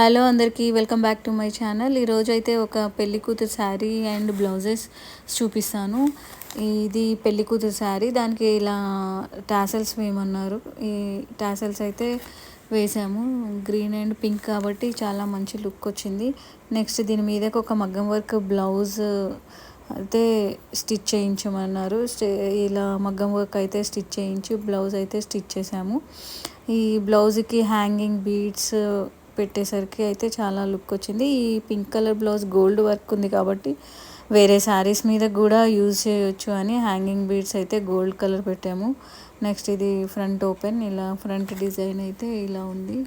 Hello అందరికీ welcome back to my channel. ఈరోజు అయితే ఒక పెళ్లి కూతురు శారీ అండ్ బ్లౌజెస్ చూపిస్తాను. ఇది పెళ్లి కూతురు శారీ, దానికి ఇలా టాసల్స్ వేయమన్నారు. ఈ టాసల్స్ అయితే వేసాము, గ్రీన్ అండ్ పింక్ కాబట్టి చాలా మంచి లుక్ వచ్చింది. నెక్స్ట్ దీని మీదకి ఒక మగ్గం వర్క్ బ్లౌజ్ అయితే స్టిచ్ చేయించమన్నారు. ఇలా మగ్గం వర్క్ అయితే స్టిచ్ చేయించి బ్లౌజ్ అయితే స్టిచ్ చేసాము. ఈ బ్లౌజ్కి హ్యాంగింగ్ బీడ్స్ పెట్టేసరికి అయితే చాలా లుక్ వచ్చింది. ఈ pink colour blouse gold work ఉంది కాబట్టి వేరే శారీస్ మీద కూడా యూజ్ చేయొచ్చు అని హ్యాంగింగ్ బీడ్స్ అయితే గోల్డ్ కలర్ పెట్టాము. నెక్స్ట్ ఇది ఫ్రంట్ ఓపెన్, ఇలా ఫ్రంట్ డిజైన్ అయితే ఇలా ఉంది.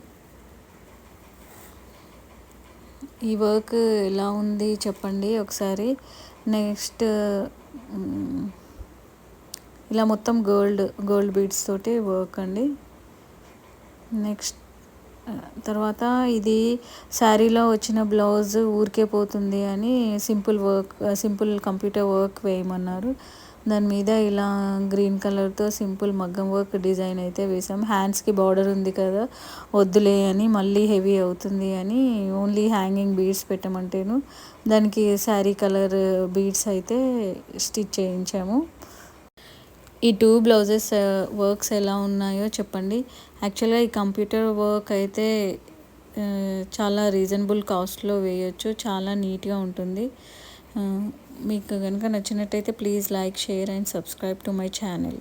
ఈ వర్క్ ఎలా ఉంది చెప్పండి ఒకసారి. నెక్స్ట్ ఇలా మొత్తం గోల్డ్ బీడ్స్ తోటి వర్క్ అండి. నెక్స్ట్ తర్వాత ఇది శారీలో వచ్చిన బ్లౌజ్ ఊరికే పోతుంది అని సింపుల్ కంప్యూటర్ వర్క్ వేయమన్నారు. దాని మీద ఇలా గ్రీన్ కలర్తో సింపుల్ మగ్గం వర్క్ డిజైన్ అయితే వేసాం. హ్యాండ్స్కి బార్డర్ ఉంది కదా, వద్దులే అని, మళ్ళీ హెవీ అవుతుంది అని ఓన్లీ హ్యాంగింగ్ బీడ్స్ పెట్టమంటేను దానికి శారీ కలర్ బీడ్స్ అయితే స్టిచ్ చేయించాము. ఈ 2 బ్లౌజెస్ వర్క్స్ ఎలా ఉన్నాయో చెప్పండి. యాక్చువల్గా ఈ కంప్యూటర్ వర్క్ అయితే చాలా రీజనబుల్ కాస్ట్లో వేయచ్చు, చాలా నీట్గా ఉంటుంది. మీకు కనుక నచ్చినట్టయితే please like, share and subscribe to my channel.